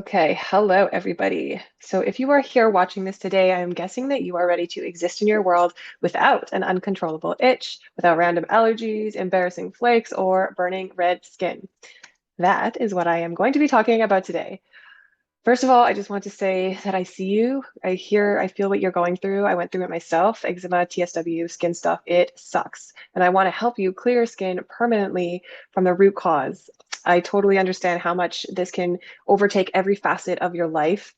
Okay, hello everybody. So if you are here watching this today, I'm guessing that you are ready to exist in your world without an uncontrollable itch, without random allergies, embarrassing flakes, or burning red skin. That is what I am going to be talking about today. First of all, I just want to say that I see you. I feel what you're going through. I went through it myself. Eczema, TSW, skin stuff, it sucks. And I want to help you clear your skin permanently from the root cause. I totally understand how much this can overtake every facet of your life.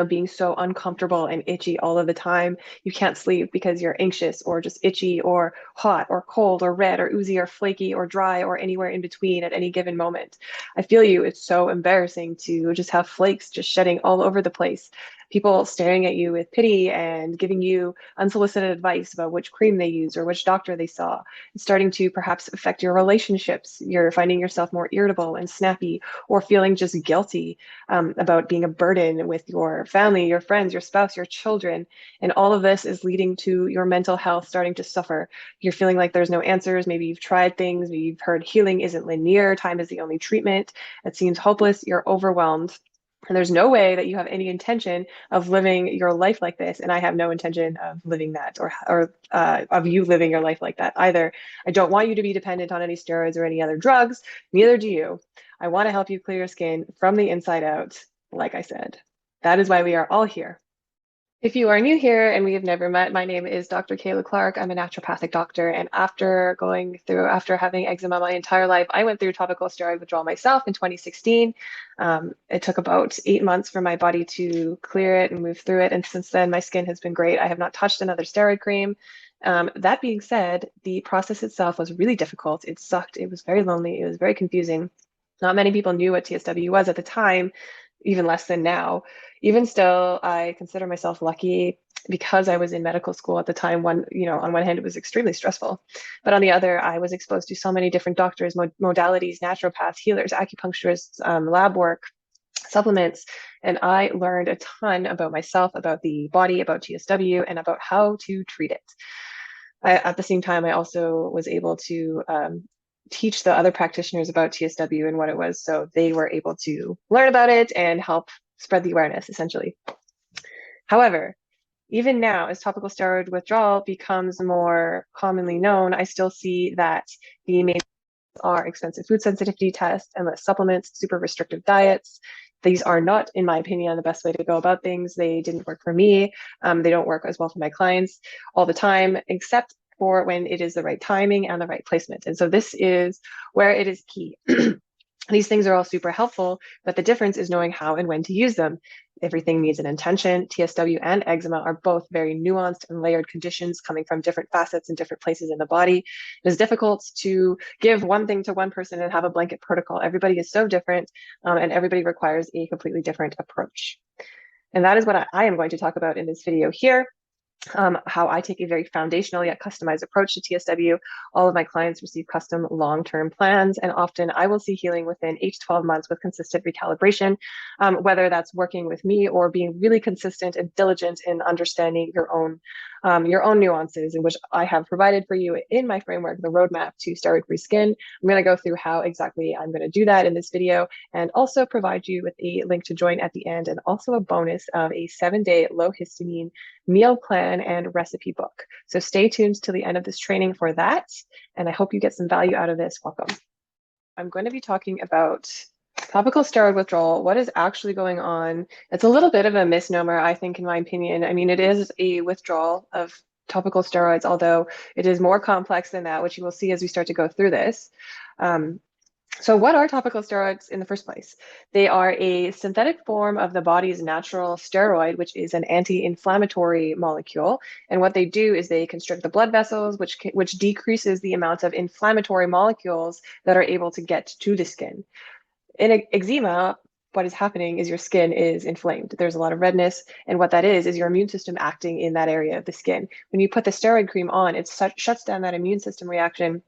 Being so uncomfortable and itchy all of the time. You can't sleep because you're anxious or just itchy or hot or cold or red or oozy or flaky or dry or anywhere in between at any given moment. I feel you. It's so embarrassing to just have flakes just shedding all over the place. People staring at you with pity and giving you unsolicited advice about which cream they use or which doctor they saw. It's starting to perhaps affect your relationships. You're finding yourself more irritable and snappy or feeling just guilty about being a burden with your family, your friends, your spouse, your children. And all of this is leading to your mental health starting to suffer. You're feeling like there's no answers. Maybe you've tried things. Maybe you've heard healing isn't linear. Time is the only treatment. It seems hopeless. You're overwhelmed. And there's no way that you have any intention of living your life like this. And I have no intention of living that or of you living your life like that either. I don't want you to be dependent on any steroids or any other drugs. Neither do you. I want to help you clear your skin from the inside out, like I said. That is why we are all here. If you are new here and we have never met, my name is Dr. Kayla Clark. I'm a naturopathic doctor. And after having eczema my entire life, I went through topical steroid withdrawal myself in 2016. It took about 8 months for my body to clear it and move through it. And since then, my skin has been great. I have not touched another steroid cream. That being said, the process itself was really difficult. It sucked. It was very lonely. It was very confusing. Not many people knew what TSW was at the time, even less than now. Even still, I consider myself lucky because I was in medical school at the time. On one hand, it was extremely stressful, but on the other, I was exposed to so many different doctors, modalities, naturopaths, healers, acupuncturists, lab work, supplements, and I learned a ton about myself, about the body, about TSW, and about how to treat it. At the same time, I also was able to teach the other practitioners about TSW and what it was, so they were able to learn about it and help spread the awareness, essentially. However, even now, as topical steroid withdrawal becomes more commonly known, I still see that the main are expensive food sensitivity tests, endless supplements, super restrictive diets. These are not, in my opinion, the best way to go about things. They didn't work for me. They don't work as well for my clients all the time, except for when it is the right timing and the right placement. And so this is where it is key. These things are all super helpful, but the difference is knowing how and when to use them. Everything needs an intention. TSW and eczema are both very nuanced and layered conditions coming from different facets and different places in the body. It is difficult to give one thing to one person and have a blanket protocol. Everybody is so different, and everybody requires a completely different approach. And that is what I am going to talk about in this video here. How I take a very foundational yet customized approach to TSW. All of my clients receive custom long-term plans, and often I will see healing within 8 to 12 months with consistent recalibration, whether that's working with me or being really consistent and diligent in understanding your own nuances, in which I have provided for you in my framework, the roadmap to steroid-free skin. I'm going to go through how exactly I'm going to do that in this video, and also provide you with a link to join at the end, and also a bonus of a 7-day low histamine meal plan and recipe book. So stay tuned till the end of this training for that. And I hope you get some value out of this. Welcome. I'm going to be talking about topical steroid withdrawal, what is actually going on. It's a little bit of a misnomer, I think, in my opinion. I mean, it is a withdrawal of topical steroids, although it is more complex than that, which you will see as we start to go through this. So what are topical steroids in the first place? They are a synthetic form of the body's natural steroid, which is an anti-inflammatory molecule. And what they do is they constrict the blood vessels, which decreases the amount of inflammatory molecules that are able to get to the skin. In eczema, what is happening is your skin is inflamed. There's a lot of redness. And what that is your immune system acting in that area of the skin. When you put the steroid cream on, it shuts down that immune system reaction,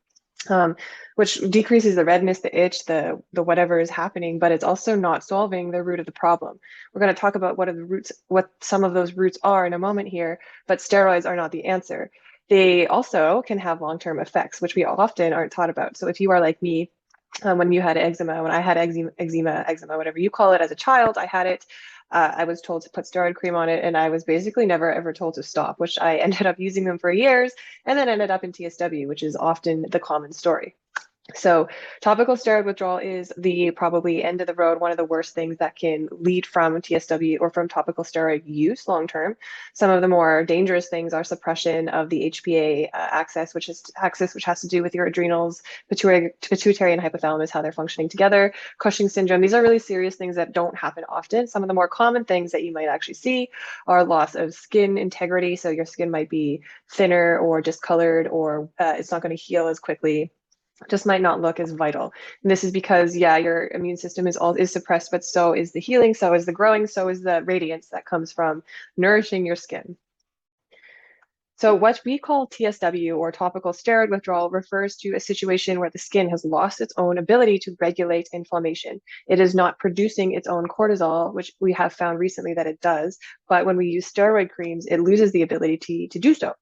which decreases the redness, the itch, the whatever is happening, but it's also not solving the root of the problem. We're going to talk about what some of those roots are in a moment here, but steroids are not the answer. They also can have long-term effects, which we often aren't taught about. So if you are like me, when you had eczema, when I had eczema, whatever you call it as a child, I had it. I was told to put steroid cream on it, and I was basically never ever told to stop, which I ended up using them for years and then ended up in TSW, which is often the common story. So topical steroid withdrawal is the probably end of the road, one of the worst things that can lead from TSW or from topical steroid use long term. Some of the more dangerous things are suppression of the HPA axis, which has to do with your adrenals, pituitary and hypothalamus, how they're functioning together. Cushing syndrome. These are really serious things that don't happen often. Some of the more common things that you might actually see are loss of skin integrity. So your skin might be thinner or discolored, or it's not going to heal as quickly, just might not look as vital. And this is because, yeah, your immune system is suppressed, but so is the healing, so is the growing, so is the radiance that comes from nourishing your skin. So what we call TSW, or topical steroid withdrawal, refers to a situation where the skin has lost its own ability to regulate inflammation. It is not producing its own cortisol, which we have found recently that it does, but when we use steroid creams, it loses the ability to do so.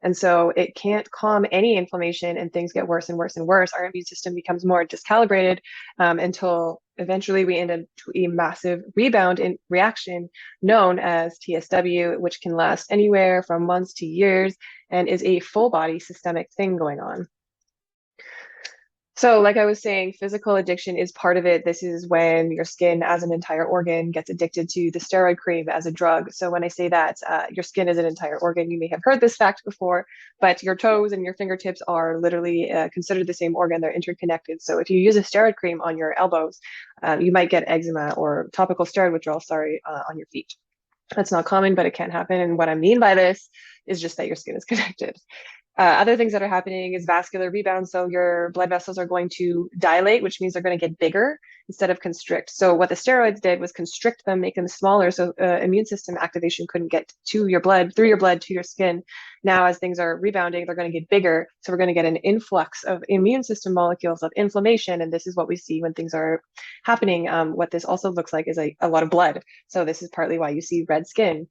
And so it can't calm any inflammation, and things get worse and worse and worse. Our immune system becomes more discalibrated until eventually we end up to a massive rebound in reaction known as TSW, which can last anywhere from months to years and is a full body systemic thing going on. So like I was saying, physical addiction is part of it. This is when your skin as an entire organ gets addicted to the steroid cream as a drug. So when I say that your skin is an entire organ, you may have heard this fact before, but your toes and your fingertips are literally considered the same organ. They're interconnected. So if you use a steroid cream on your elbows, you might get eczema or topical steroid withdrawal, on your feet. That's not common, but it can happen. And what I mean by this is just that your skin is connected. Other things that are happening is vascular rebound. So your blood vessels are going to dilate, which means they're going to get bigger instead of constrict. So what the steroids did was constrict them, make them smaller. So immune system activation couldn't get to your blood, through your blood to your skin. Now, as things are rebounding, they're going to get bigger. So we're going to get an influx of immune system molecules of inflammation. And this is what we see when things are happening. What this also looks like is a lot of blood. So this is partly why you see red skin.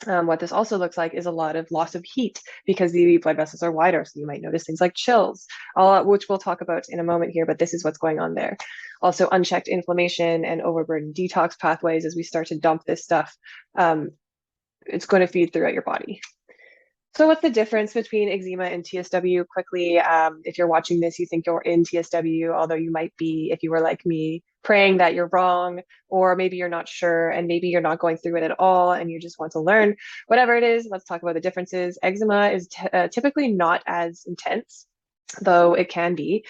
What this also looks like is a lot of loss of heat because the blood vessels are wider. So you might notice things like chills, which we'll talk about in a moment here, but this is what's going on there. Also unchecked inflammation and overburdened detox pathways. As we start to dump this stuff, it's going to feed throughout your body. So what's the difference between eczema and TSW? Quickly, if you're watching this, you think you're in TSW, although you might be, if you were like me, praying that you're wrong, or maybe you're not sure, and maybe you're not going through it at all, and you just want to learn. Whatever it is, let's talk about the differences. Eczema is typically not as intense, though it can be.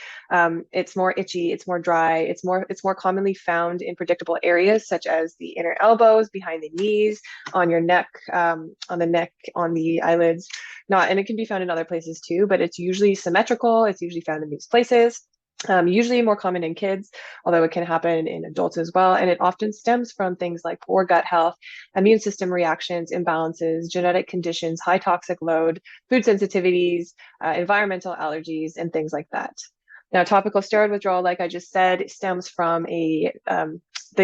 It's more itchy, it's more dry, it's more commonly found in predictable areas such as the inner elbows, behind the knees, on your neck, on the neck, on the eyelids. And it can be found in other places too, but it's usually symmetrical. It's usually found in these places. Usually more common in kids, although it can happen in adults as well. And it often stems from things like poor gut health, immune system reactions, imbalances, genetic conditions, high toxic load, food sensitivities, environmental allergies, and things like that. Now, topical steroid withdrawal, like I just said, stems from the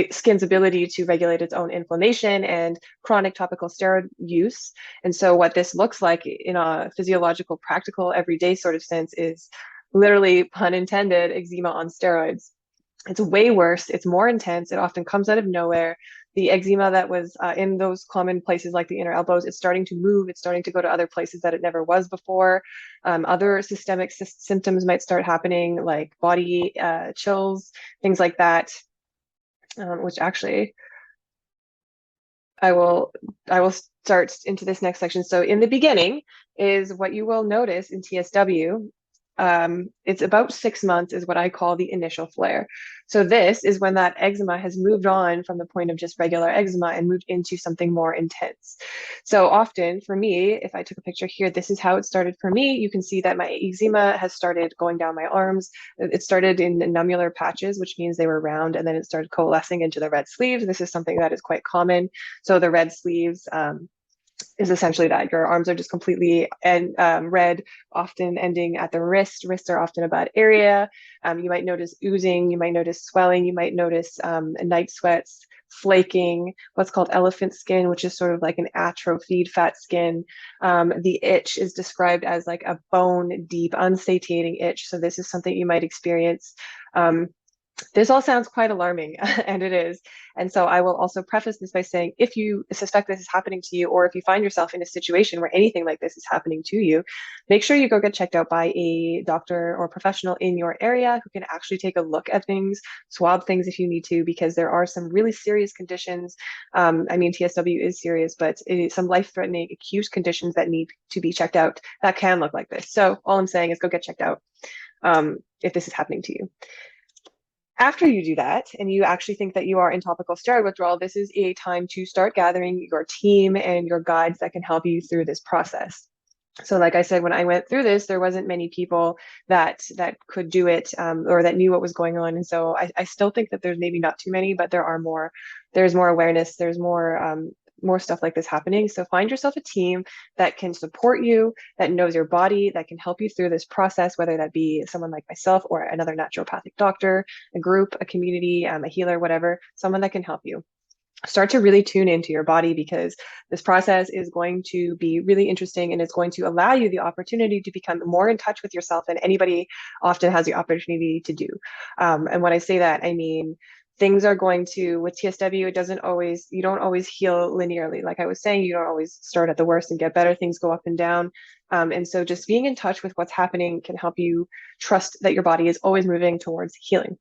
skin's ability to regulate its own inflammation and chronic topical steroid use. And so what this looks like in a physiological, practical, everyday sort of sense is literally, pun intended, eczema on steroids. It's way worse. It's more intense. It often comes out of nowhere. The eczema that was in those common places like the inner elbows, it's starting to move. It's starting to go to other places that it never was before. Other systemic symptoms might start happening, like body chills, things like that, which actually I will start into this next section. So in the beginning is what you will notice in TSW. It's about 6 months is what I call the initial flare. So this is when that eczema has moved on from the point of just regular eczema and moved into something more intense. So often for me, if I took a picture here, this is how it started for me. You can see that my eczema has started going down my arms. It started in nummular patches, which means they were round, and then it started coalescing into the red sleeves. This is something that is quite common. So the red sleeves, is essentially that your arms are just completely red, often ending at the wrist. Wrists are often a bad area. You might notice oozing, you might notice swelling, you might notice night sweats, flaking, what's called elephant skin, which is sort of like an atrophied fat skin. The itch is described as like a bone deep, unsatiating itch. So this is something you might experience. This all sounds quite alarming, and it is. And so I will also preface this by saying if you suspect this is happening to you, or if you find yourself in a situation where anything like this is happening to you, make sure you go get checked out by a doctor or professional in your area who can actually take a look at things, swab things if you need to, because there are some really serious conditions. I mean, TSW is serious, but some life-threatening acute conditions that need to be checked out that can look like this. So all I'm saying is go get checked out if this is happening to you. After you do that, and you actually think that you are in topical steroid withdrawal, this is a time to start gathering your team and your guides that can help you through this process. So like I said, when I went through this, there wasn't many people that could do it or that knew what was going on. And so I still think that there's maybe not too many, but there are more. There's more awareness. There's more stuff like this happening. So find yourself a team that can support you, that knows your body, that can help you through this process, whether that be someone like myself or another naturopathic doctor, a group, a community, a healer, whatever, someone that can help you. Start to really tune into your body, because this process is going to be really interesting, and it's going to allow you the opportunity to become more in touch with yourself than anybody often has the opportunity to do. And when I say that, I mean, things are going to, with TSW, you don't always heal linearly. Like I was saying, you don't always start at the worst and get better. Things go up and down. And so just being in touch with what's happening can help you trust that your body is always moving towards healing.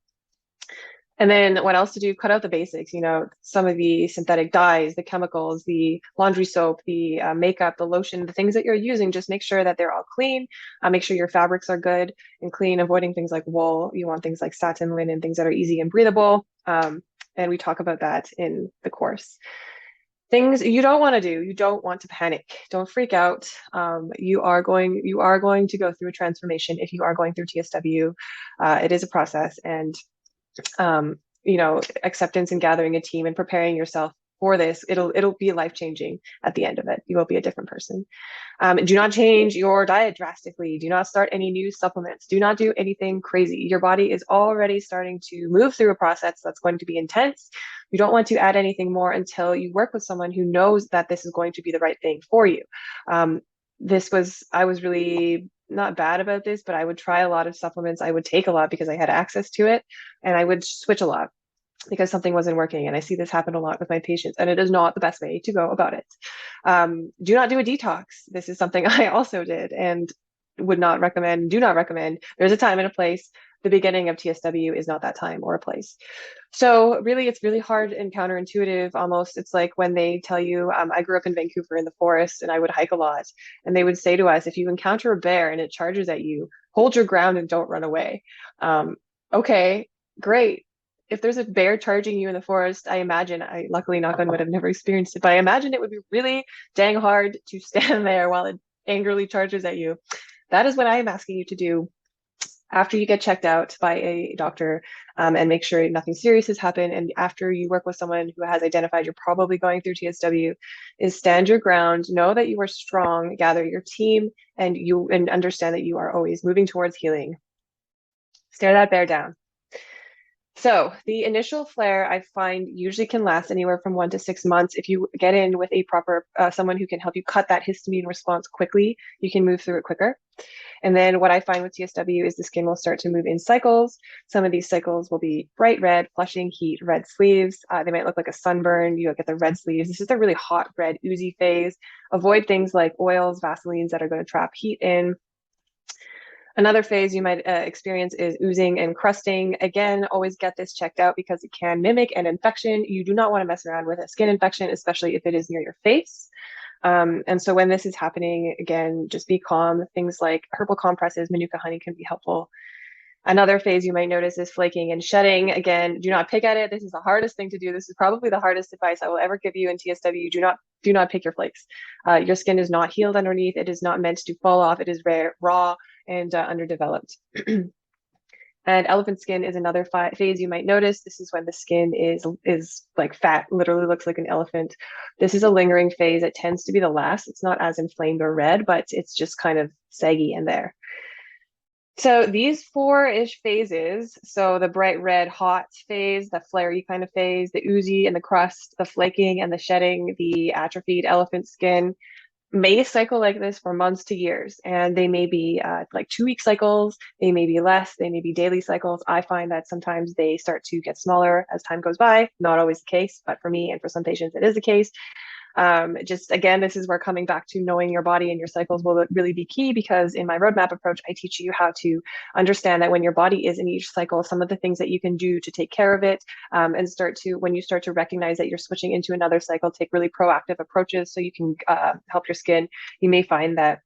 And then what else to do? Cut out the basics, some of the synthetic dyes, the chemicals, the laundry soap, the makeup, the lotion, the things that you're using, just make sure that they're all clean. Make sure your fabrics are good and clean, avoiding things like wool. You want things like satin, linen, things that are easy and breathable. And we talk about that in the course. Things you don't want to do. You don't want to panic. Don't freak out. You are going to go through a transformation if you are going through TSW. It is a process, and acceptance and gathering a team and preparing yourself for this, it'll be life-changing at the end of it. You will be a different person. Do not change your diet drastically. Do not start any new supplements. Do not do anything crazy. Your body is already starting to move through a process that's going to be intense. You don't want to add anything more until you work with someone who knows that this is going to be the right thing for you. I was really not bad about this, but I would try a lot of supplements. I would take a lot because I had access to it, and I would switch a lot because something wasn't working. And I see this happen a lot with my patients, and it is not the best way to go about it. Do not do a detox. This is something I also did and would not recommend, do not recommend. There's a time and a place. The beginning of TSW is not that time or a place. So really, it's really hard and counterintuitive almost. It's like when they tell you, I grew up in Vancouver in the forest, and I would hike a lot. And they would say to us, if you encounter a bear and it charges at you, hold your ground and don't run away. Okay, great. If there's a bear charging you in the forest, I imagine, I luckily knock on wood, I've never experienced it, but I imagine it would be really dang hard to stand there while it angrily charges at you. That is what I am asking you to do after you get checked out by a doctor, and make sure nothing serious has happened. And after you work with someone who has identified you're probably going through TSW, is stand your ground, know that you are strong, gather your team, and understand that you are always moving towards healing. Stare that bear down. So the initial flare, I find, usually can last anywhere from 1 to 6 months. If you get in with a proper someone who can help you cut that histamine response quickly, you can move through it quicker. And then what I find with TSW is the skin will start to move in cycles. Some of these cycles will be bright red, flushing, heat, red sleeves. They might look like a sunburn. You get the red sleeves. This is a really hot, red, oozy phase. Avoid things like oils, Vaselines that are going to trap heat in. Another phase you might experience is oozing and crusting. Again, always get this checked out because it can mimic an infection. You do not want to mess around with a skin infection, especially if it is near your face. And so when this is happening, again, just be calm. Things like herbal compresses, manuka honey can be helpful. Another phase you might notice is flaking and shedding. Again, do not pick at it. This is the hardest thing to do. This is probably the hardest advice I will ever give you in TSW. Do not pick your flakes. Your skin is not healed underneath. It is not meant to fall off. It is raw and underdeveloped. And elephant skin is another phase you might notice. This is when the skin is like fat, literally looks like an elephant. This is a lingering phase. It tends to be the last. It's not as inflamed or red, but it's just kind of saggy in there. So these 4-ish phases, so the bright red hot phase, the flary kind of phase, the oozy and the crust, the flaking and the shedding, the atrophied elephant skin, may cycle like this for months to years, and they may be like 2-week cycles, they may be less, they may be daily cycles. I find that sometimes they start to get smaller as time goes by. Not always the case, but for me and for some patients, it is the case. Just again, this is where coming back to knowing your body and your cycles will really be key, because in my roadmap approach, I teach you how to understand that when your body is in each cycle, some of the things that you can do to take care of it, and when you start to recognize that you're switching into another cycle, take really proactive approaches so you can help your skin. You may find that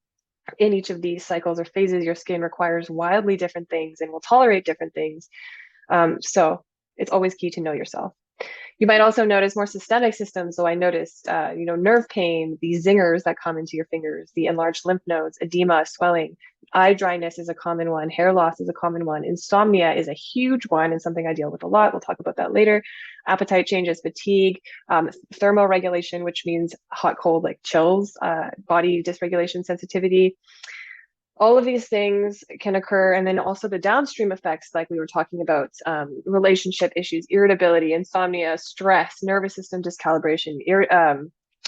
in each of these cycles or phases, your skin requires wildly different things and will tolerate different things. So it's always key to know yourself. You might also notice more systemic systems. So I noticed, nerve pain, these zingers that come into your fingers, the enlarged lymph nodes, edema, swelling, eye dryness is a common one, hair loss is a common one, insomnia is a huge one and something I deal with a lot. We'll talk about that later. Appetite changes, fatigue, thermoregulation, which means hot, cold, like chills, body dysregulation, sensitivity. All of these things can occur. And then also the downstream effects, like we were talking about, relationship issues, irritability, insomnia, stress, nervous system discalibration,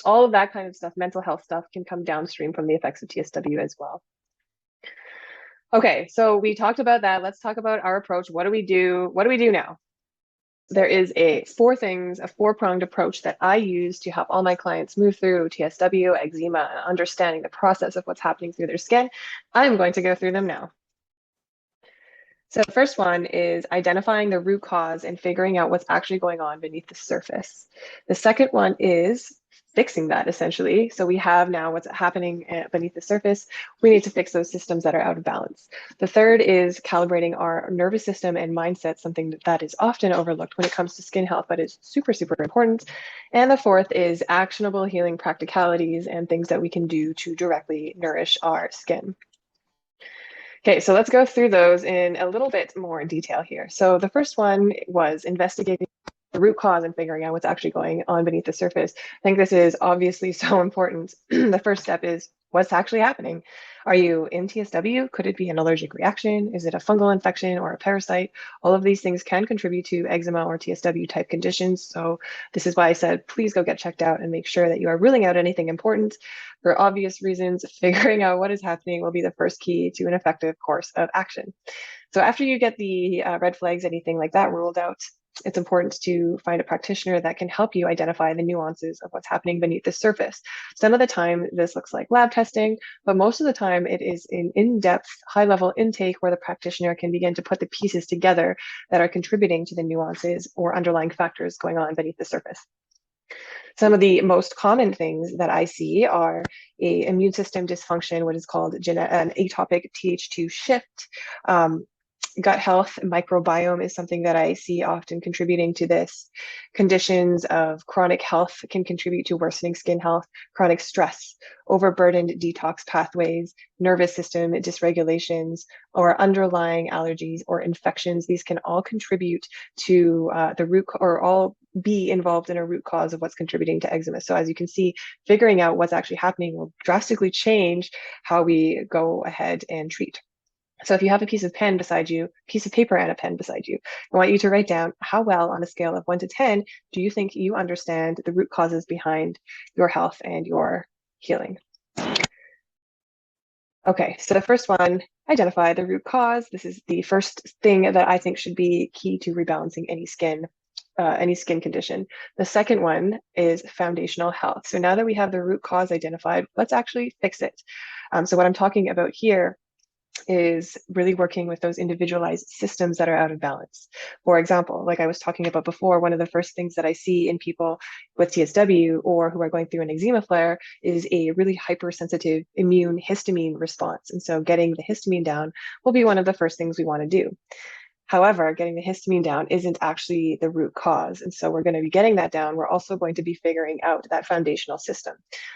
all of that kind of stuff, mental health stuff can come downstream from the effects of TSW as well. Okay, so we talked about that. Let's talk about our approach. What do we do? What do we do now? There is a four-pronged approach that I use to help all my clients move through TSW, eczema, and understanding the process of what's happening through their skin. I'm going to go through them now. So the first one is identifying the root cause and figuring out what's actually going on beneath the surface. The second one is fixing that, essentially. So we have now what's happening beneath the surface. We need to fix those systems that are out of balance. The third is calibrating our nervous system and mindset, something that is often overlooked when it comes to skin health, but is super, super important. And the fourth is actionable healing practicalities and things that we can do to directly nourish our skin. Okay, so let's go through those in a little bit more detail here. So the first one was investigating the root cause and figuring out what's actually going on beneath the surface. I think this is obviously so important. The first step is what's actually happening. Are you in TSW? Could it be an allergic reaction? Is it a fungal infection or a parasite? All of these things can contribute to eczema or TSW type conditions. So this is why I said, please go get checked out and make sure that you are ruling out anything important. For obvious reasons, figuring out what is happening will be the first key to an effective course of action. So after you get the red flags, anything like that ruled out, it's important to find a practitioner that can help you identify the nuances of what's happening beneath the surface. Some of the time, this looks like lab testing, but most of the time it is an in-depth, high-level intake where the practitioner can begin to put the pieces together that are contributing to the nuances or underlying factors going on beneath the surface. Some of the most common things that I see are an immune system dysfunction, what is called an atopic Th2 shift. Gut health, microbiome is something that I see often contributing to this. Conditions of chronic health can contribute to worsening skin health, chronic stress, overburdened detox pathways, nervous system dysregulations, or underlying allergies or infections. These can all contribute to the root, or all be involved in a root cause of what's contributing to eczema. So as you can see, figuring out what's actually happening will drastically change how we go ahead and treat. So if you have a piece of pen beside you, piece of paper and a pen beside you, I want you to write down how well on a scale of 1 to 10 do you think you understand the root causes behind your health and your healing. Okay, so the first one, identify the root cause. This is the first thing that I think should be key to rebalancing any skin condition. The second one is foundational health. So now that we have the root cause identified, let's actually fix it. So what I'm talking about here is really working with those individualized systems that are out of balance. For example, like I was talking about before, one of the first things that I see in people with TSW or who are going through an eczema flare is a really hypersensitive immune histamine response. And so getting the histamine down will be one of the first things we want to do. However, getting the histamine down isn't actually the root cause. And so we're going to be getting that down. We're also going to be figuring out that foundational system.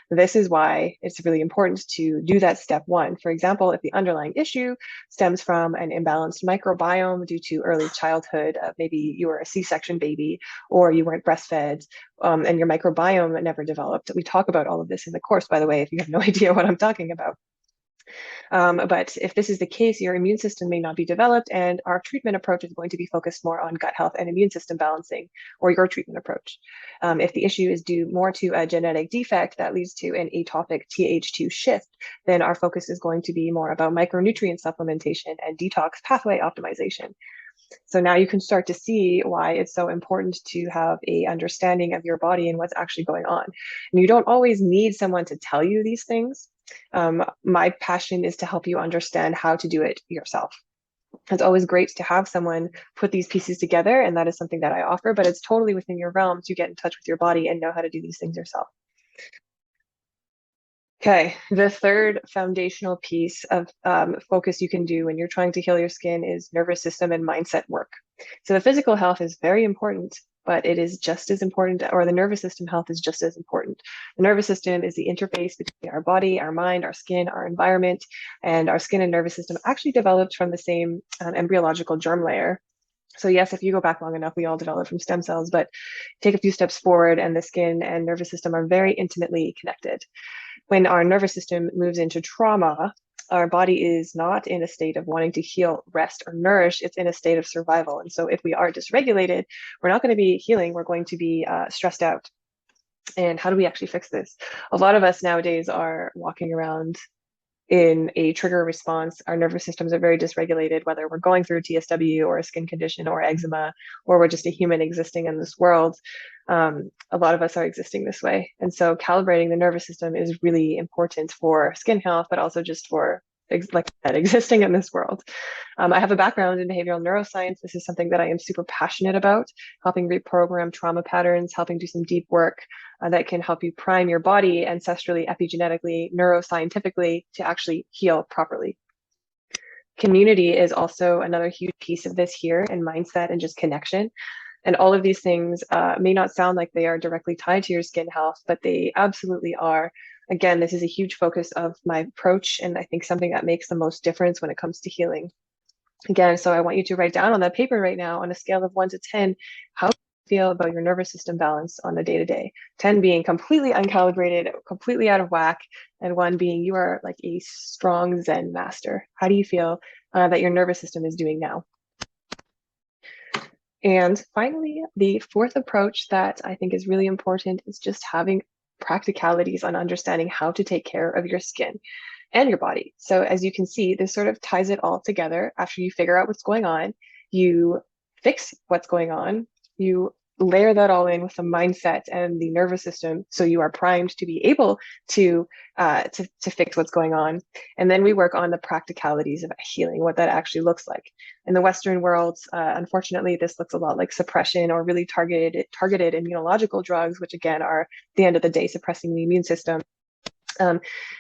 This is why it's really important to do that step one. For example, if the underlying issue stems from an imbalanced microbiome due to early childhood, maybe you were a C-section baby or you weren't breastfed and your microbiome never developed. We talk about all of this in the course, by the way, if you have no idea what I'm talking about. But if this is the case, your immune system may not be developed, and our treatment approach is going to be focused more on gut health and immune system balancing, or your treatment approach. If the issue is due more to a genetic defect that leads to an atopic Th2 shift, then our focus is going to be more about micronutrient supplementation and detox pathway optimization. So now you can start to see why it's so important to have a understanding of your body and what's actually going on. And you don't always need someone to tell you these things. My passion is to help you understand how to do it yourself. It's always great to have someone put these pieces together, and that is something that I offer, but it's totally within your realm to get in touch with your body and know how to do these things yourself. Okay, the third foundational piece of focus you can do when you're trying to heal your skin is nervous system and mindset work. So the physical health is very important, but it is just as important, or the nervous system health is just as important. The nervous system is the interface between our body, our mind, our skin, our environment, and our skin and nervous system actually developed from the same embryological germ layer. So yes, if you go back long enough, we all develop from stem cells, but take a few steps forward and the skin and nervous system are very intimately connected. When our nervous system moves into trauma, our body is not in a state of wanting to heal, rest, or nourish. It's in a state of survival. And so if we are dysregulated, we're not going to be healing. We're going to be stressed out. And how do we actually fix this? A lot of us nowadays are walking around in a trigger response. Our nervous systems are very dysregulated, whether we're going through TSW or a skin condition or eczema, or we're just a human existing in this world. A lot of us are existing this way. And so calibrating the nervous system is really important for skin health, but also just for, like I said, existing in this world. I have a background in behavioral neuroscience. This is something that I am super passionate about, helping reprogram trauma patterns, helping do some deep work that can help you prime your body ancestrally, epigenetically, neuroscientifically to actually heal properly. Community is also another huge piece of this here, and mindset and just connection. And all of these things may not sound like they are directly tied to your skin health, but they absolutely are. Again, this is a huge focus of my approach, and I think something that makes the most difference when it comes to healing. Again, so I want you to write down on that paper right now, on a scale of 1 to 10, how feel about your nervous system balance on the day-to-day. 10 being completely uncalibrated, completely out of whack, and 1 being you are like a strong Zen master. How do you feel that your nervous system is doing now? And finally, the fourth approach that I think is really important is just having practicalities on understanding how to take care of your skin and your body. So as you can see, this sort of ties it all together. After you figure out what's going on, you fix what's going on, you layer that all in with the mindset and the nervous system, so you are primed to be able to fix what's going on. And then we work on the practicalities of healing, what that actually looks like. In the Western world, unfortunately, this looks a lot like suppression or really targeted immunological drugs, which again are, at the end of the day, suppressing the immune system.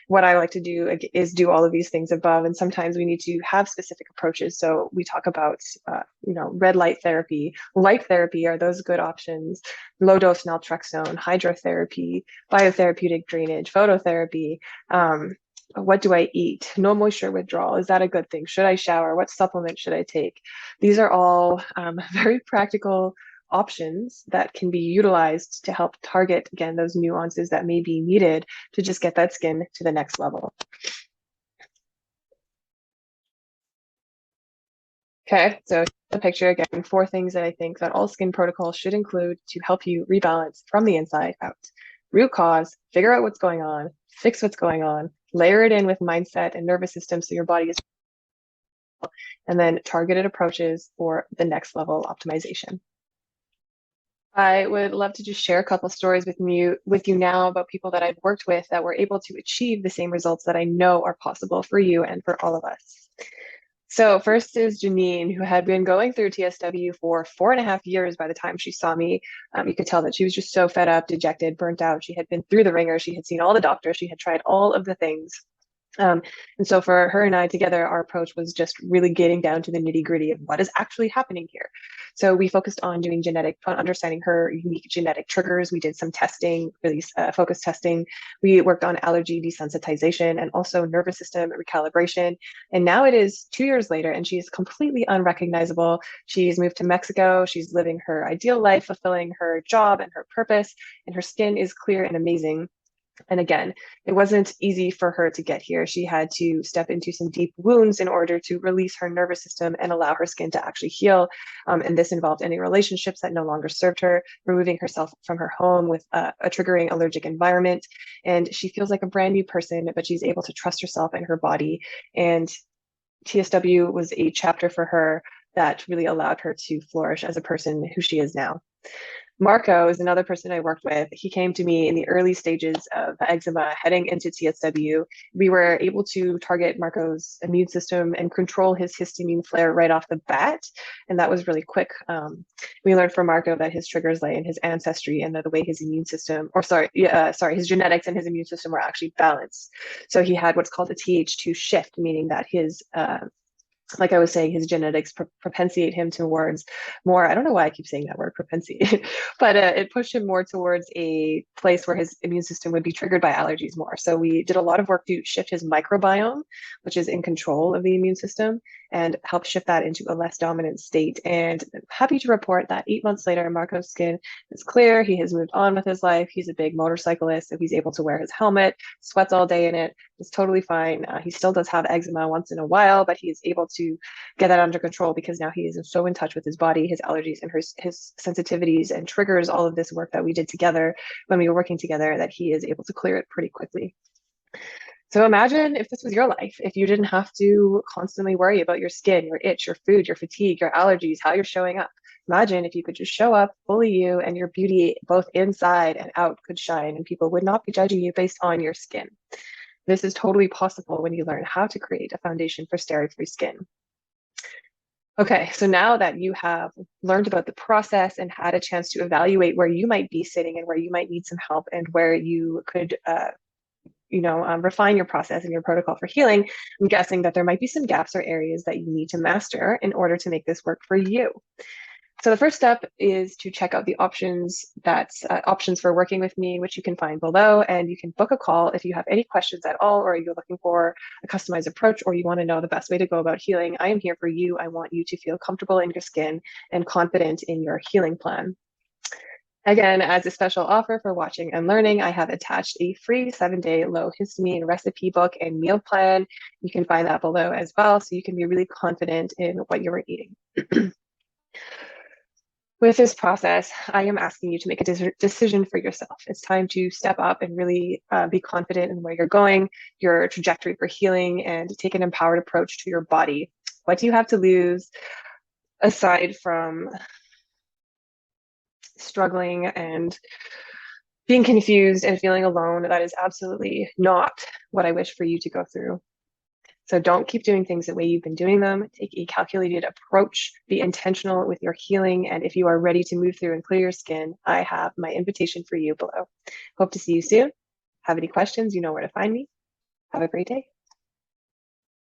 What I like to do is do all of these things above, and sometimes we need to have specific approaches. So we talk about, red light therapy, light therapy. Are those good options? Low dose naltrexone, hydrotherapy, biotherapeutic drainage, phototherapy. What do I eat? No moisture withdrawal. Is that a good thing? Should I shower? What supplement should I take? These are all very practical options that can be utilized to help target, again, those nuances that may be needed to just get that skin to the next level. Okay, so the picture again, 4 things that I think that all skin protocols should include to help you rebalance from the inside out. Root cause, figure out what's going on, fix what's going on, layer it in with mindset and nervous system so your body is, and then targeted approaches for the next level optimization. I would love to just share a couple stories with you now about people that I've worked with that were able to achieve the same results that I know are possible for you and for all of us. So first is Janine, who had been going through TSW for 4.5 years by the time she saw me. You could tell that she was just so fed up, dejected, burnt out. She had been through the ringer. She had seen all the doctors. She had tried all of the things. And so for her and I together, our approach was just really getting down to the nitty gritty of what is actually happening here. So we focused on doing on understanding her unique genetic triggers. We did some testing, really focused testing. We worked on allergy desensitization and also nervous system recalibration. And now it is 2 years later, and she is completely unrecognizable. She's moved to Mexico. She's living her ideal life, fulfilling her job and her purpose, and her skin is clear and amazing. And again, it wasn't easy for her to get here. She had to step into some deep wounds in order to release her nervous system and allow her skin to actually heal. And this involved ending relationships that no longer served her, removing herself from her home with a triggering allergic environment. And she feels like a brand new person, but she's able to trust herself and her body. And TSW was a chapter for her that really allowed her to flourish as a person who she is now. Marco is another person I worked with. He came to me in the early stages of eczema heading into TSW. We were able to target Marco's immune system and control his histamine flare right off the bat. And that was really quick. We learned from Marco that his triggers lay in his ancestry and that the way his immune system, his genetics and his immune system were actually balanced. So he had what's called a Th2 shift, meaning that his like I was saying, his genetics propensiate him towards more, I don't know why I keep saying that word, propensiate, but it pushed him more towards a place where his immune system would be triggered by allergies more. So we did a lot of work to shift his microbiome, which is in control of the immune system, and help shift that into a less dominant state. And I'm happy to report that 8 months later, Marco's skin is clear. He has moved on with his life. He's a big motorcyclist, so he's able to wear his helmet, sweats all day in it. It's totally fine. He still does have eczema once in a while, but he is able to get that under control because now he is so in touch with his body, his allergies, and his sensitivities and triggers, all of this work that we did together when we were working together, that he is able to clear it pretty quickly. So imagine if this was your life, if you didn't have to constantly worry about your skin, your itch, your food, your fatigue, your allergies, how you're showing up. Imagine if you could just show up fully you and your beauty both inside and out could shine and people would not be judging you based on your skin. This is totally possible when you learn how to create a foundation for steroid-free skin. Okay, so now that you have learned about the process and had a chance to evaluate where you might be sitting and where you might need some help and where you could refine your process and your protocol for healing, I'm guessing that there might be some gaps or areas that you need to master in order to make this work for you. So the first step is to check out the options for working with me, which you can find below, and you can book a call if you have any questions at all, or you're looking for a customized approach, or you want to know the best way to go about healing. I am here for you. I want you to feel comfortable in your skin and confident in your healing plan. Again, as a special offer for watching and learning, I have attached a free 7-day low histamine recipe book and meal plan. You can find that below as well, so you can be really confident in what you're eating. With this process, I am asking you to make a decision for yourself. It's time to step up and really be confident in where you're going, your trajectory for healing, and take an empowered approach to your body. What do you have to lose aside from struggling and being confused and feeling alone? That is absolutely not what I wish for you to go through. So don't keep doing things the way you've been doing them. Take a calculated approach, be intentional with your healing. And if you are ready to move through and clear your skin, I have my invitation for you below. Hope to see you soon. Have any questions, you know where to find me. Have a great day.